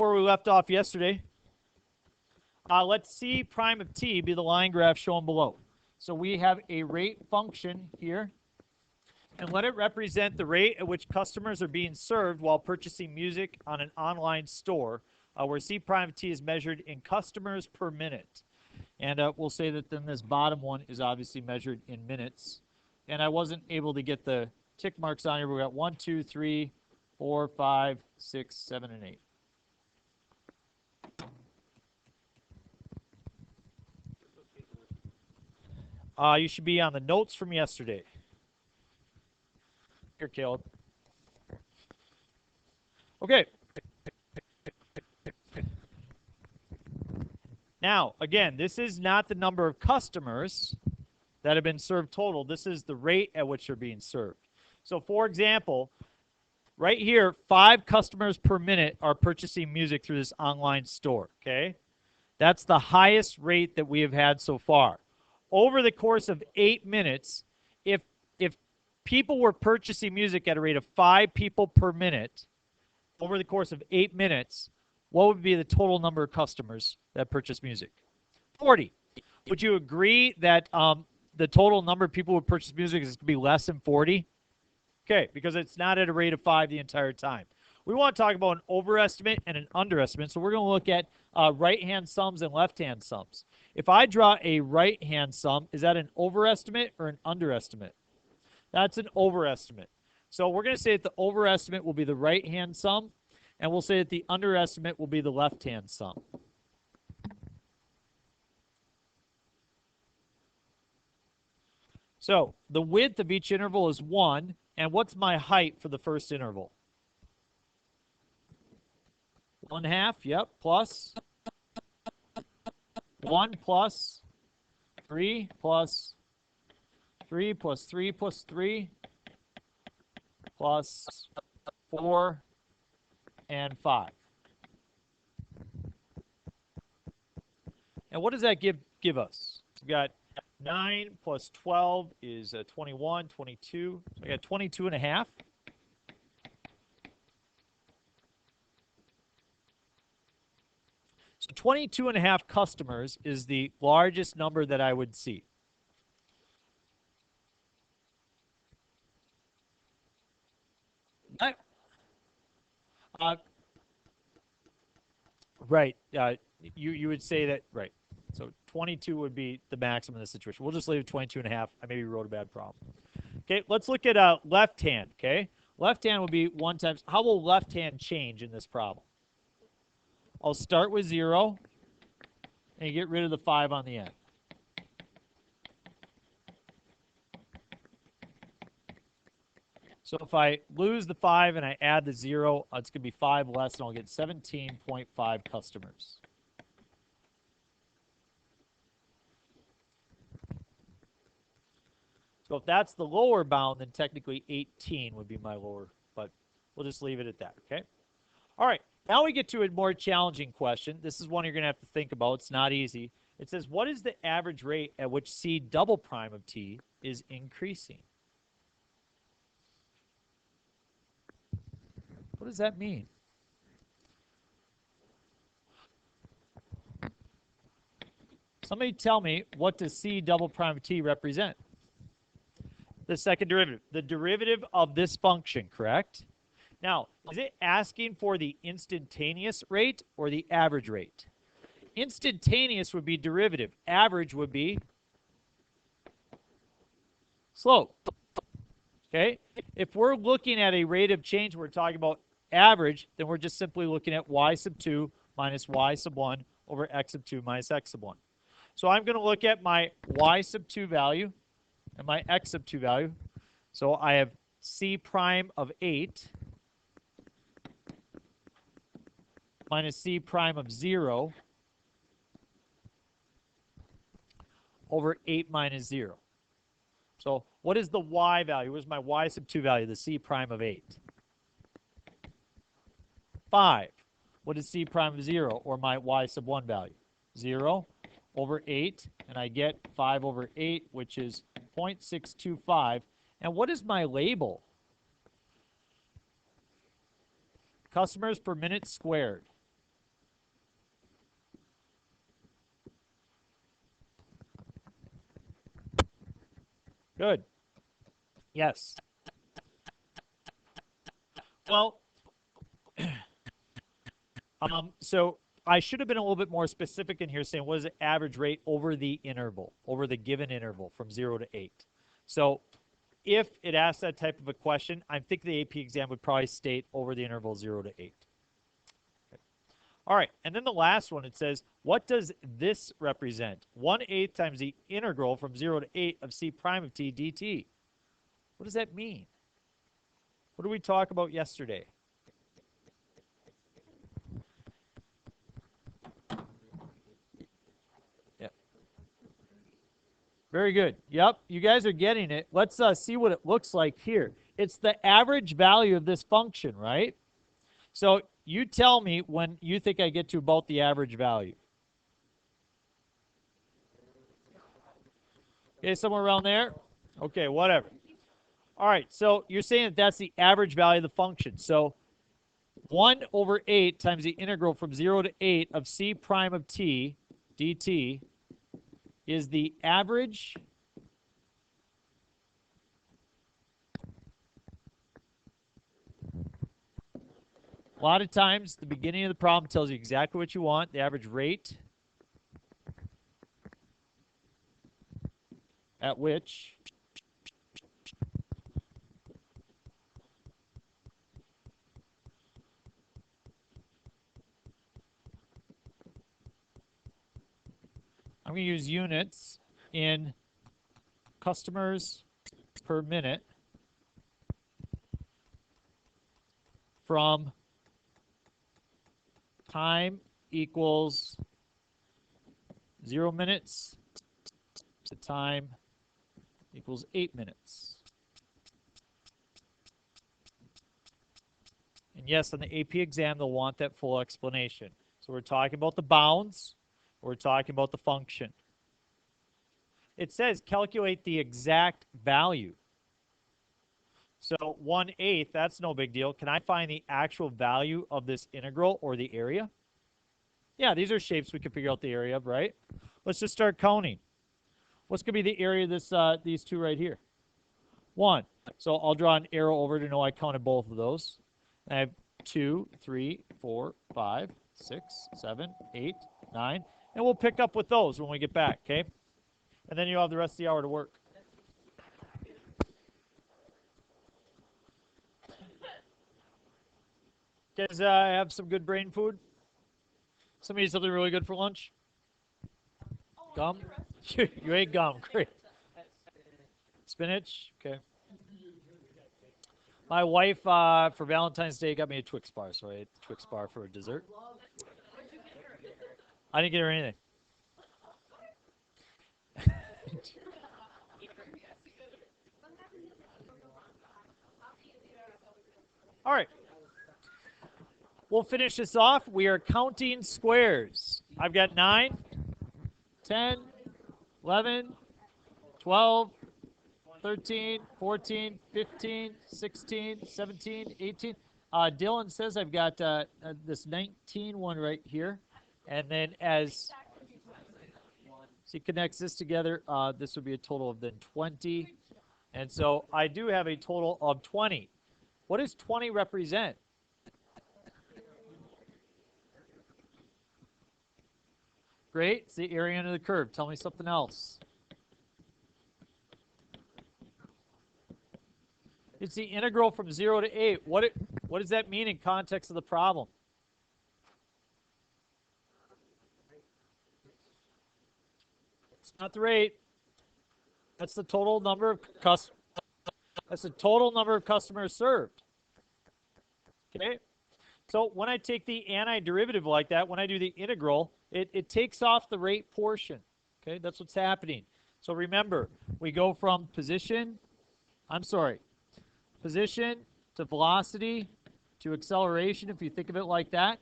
where we left off yesterday. Let C prime of t be the line graph shown below. So we have a rate function here, and let it represent the rate at which customers are being served while purchasing music on an online store, where C prime of t is measured in customers per minute. And we'll say that then this bottom one is obviously measured in minutes. And I wasn't able to get the tick marks on here. We got 1, 2, 3, 4, 5, 6, 7, and 8. You should be on the notes from yesterday. Here, Caleb. Okay. Now, again, this is not the number of customers that have been served total. This is the rate at which they're being served. So, for example, right here, 5 customers per minute are purchasing music through this online store, okay? That's the highest rate that we have had so far. Over the course of 8 minutes, if people were purchasing music at a rate of 5 people per minute, over the course of 8 minutes, what would be the total number of customers that purchase music? 40. Would you agree that the total number of people who purchase music is going to be less than 40? Okay, because it's not at a rate of 5 the entire time. We want to talk about an overestimate and an underestimate, so we're going to look at right-hand sums and left-hand sums. If I draw a right-hand sum, is that an overestimate or an underestimate? That's an overestimate. So we're going to say that the overestimate will be the right-hand sum, and we'll say that the underestimate will be the left-hand sum. So the width of each interval is 1, and what's my height for the first interval? 1/2, yep, plus 1 plus 3 plus 3 plus 3 plus 3 plus 4 and 5. And what does that give us? We've got 9 plus 12 is 21, 22. So I got 22 and a half. So 22 and a half customers is the largest number that I would see. Right. You would say that, right. So 22 would be the maximum in this situation. We'll just leave it 22 and a half. I maybe wrote a bad problem. Okay, let's look at left hand, okay? Left hand would be 1 times. How will left hand change in this problem? I'll start with 0, and you get rid of the 5 on the end. So if I lose the 5 and I add the 0, it's going to be 5 less, and I'll get 17.5 customers. So if that's the lower bound, then technically 18 would be my lower, but we'll just leave it at that, okay? All right, now we get to a more challenging question. This is one you're going to have to think about. It's not easy. It says, what is the average rate at which C double prime of t is increasing? What does that mean? Somebody tell me, what does C double prime of t represent? The second derivative. The derivative of this function, correct? Now, is it asking for the instantaneous rate or the average rate? Instantaneous would be derivative. Average would be slope. Okay? If we're looking at a rate of change, we're talking about average, then we're just simply looking at y sub 2 minus y sub 1 over x sub 2 minus x sub 1. So I'm going to look at my y sub 2 value and my x sub 2 value. So I have C prime of 8 minus C prime of 0 over 8 minus 0. So what is the y value? What is my y sub 2 value, the C prime of 8? 5. What is C prime of 0, or my y sub 1 value? 0 over 8, and I get 5 over 8, which is 0.625. And what is my label? Customers per minute squared. Good. Yes. Well, so I should have been a little bit more specific in here saying what is the average rate over the interval, over the given interval from 0 to 8. So if it asks that type of a question, I think the AP exam would probably state over the interval 0 to 8. Okay. All right, and then the last one, it says, what does this represent? 1/8 times the integral from 0 to 8 of c prime of t dt. What does that mean? What did we talk about yesterday? Yep. Very good. Yep, you guys are getting it. Let's see what it looks like here. It's the average value of this function, right? So you tell me when you think I get to about the average value. Okay, somewhere around there? Okay, whatever. All right, so you're saying that that's the average value of the function. So 1/8 times the integral from 0 to 8 of c prime of t dt is the average a lot of times the beginning of the problem tells you exactly what you want, the average rate at which I'm going to use units in customers per minute from time equals 0 minutes to time equals 8 minutes. And yes, on the AP exam, they'll want that full explanation. So we're talking about the bounds. We're talking about the function. It says calculate the exact value. So 1/8, that's no big deal. Can I find the actual value of this integral or the area? Yeah, these are shapes we can figure out the area of, right? Let's just start counting. What's going to be the area of this, these two right here? 1. So I'll draw an arrow over to know I counted both of those. I have 2, 3, 4, 5, 6, 7, 8, 9. And we'll pick up with those when we get back, okay? And then you'll have the rest of the hour to work. Guys, have some good brain food? Somebody eat something really good for lunch? Gum? You ate gum, great. Spinach? Okay. My wife, for Valentine's Day, got me a Twix bar, so I ate the Twix bar for dessert. I didn't get her anything. All right. We'll finish this off. We are counting squares. I've got 9, 10, 11, 12, 13, 14, 15, 16, 17, 18. Dylan says I've got this 19 one right here. And then as he connects this together, this would be a total of then 20. And so I do have a total of 20. What does 20 represent? Great. It's the area under the curve. Tell me something else. It's the integral from 0 to 8. What does that mean in context of the problem? It's not the rate. That's the total number of customers. That's the total number of customers served. Okay? So when I take the antiderivative like that, when I do the integral, it takes off the rate portion. Okay? That's what's happening. So remember, we go from position to velocity to acceleration, if you think of it like that.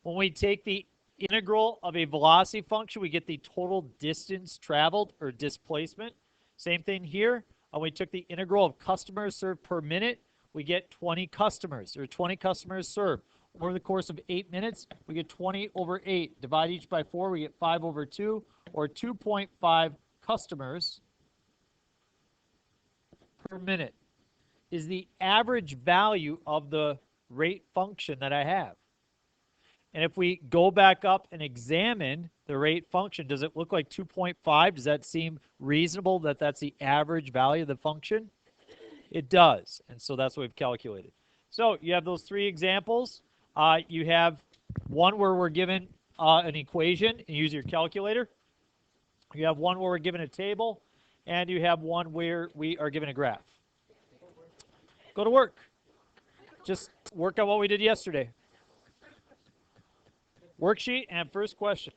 When we take the integral of a velocity function, we get the total distance traveled, or displacement. Same thing here. When we took the integral of customers served per minute, we get 20 customers, or 20 customers served. Over the course of 8 minutes, we get 20 over 8. Divide each by 4, we get 5 over 2, or 2.5 customers per minute is the average value of the rate function that I have. And if we go back up and examine the rate function, does it look like 2.5? Does that seem reasonable that that's the average value of the function? It does, and so that's what we've calculated. So you have those three examples. You have one where we're given an equation and use your calculator. You have one where we're given a table, and you have one where we are given a graph. Go to work. Just work on what we did yesterday. Worksheet and first question.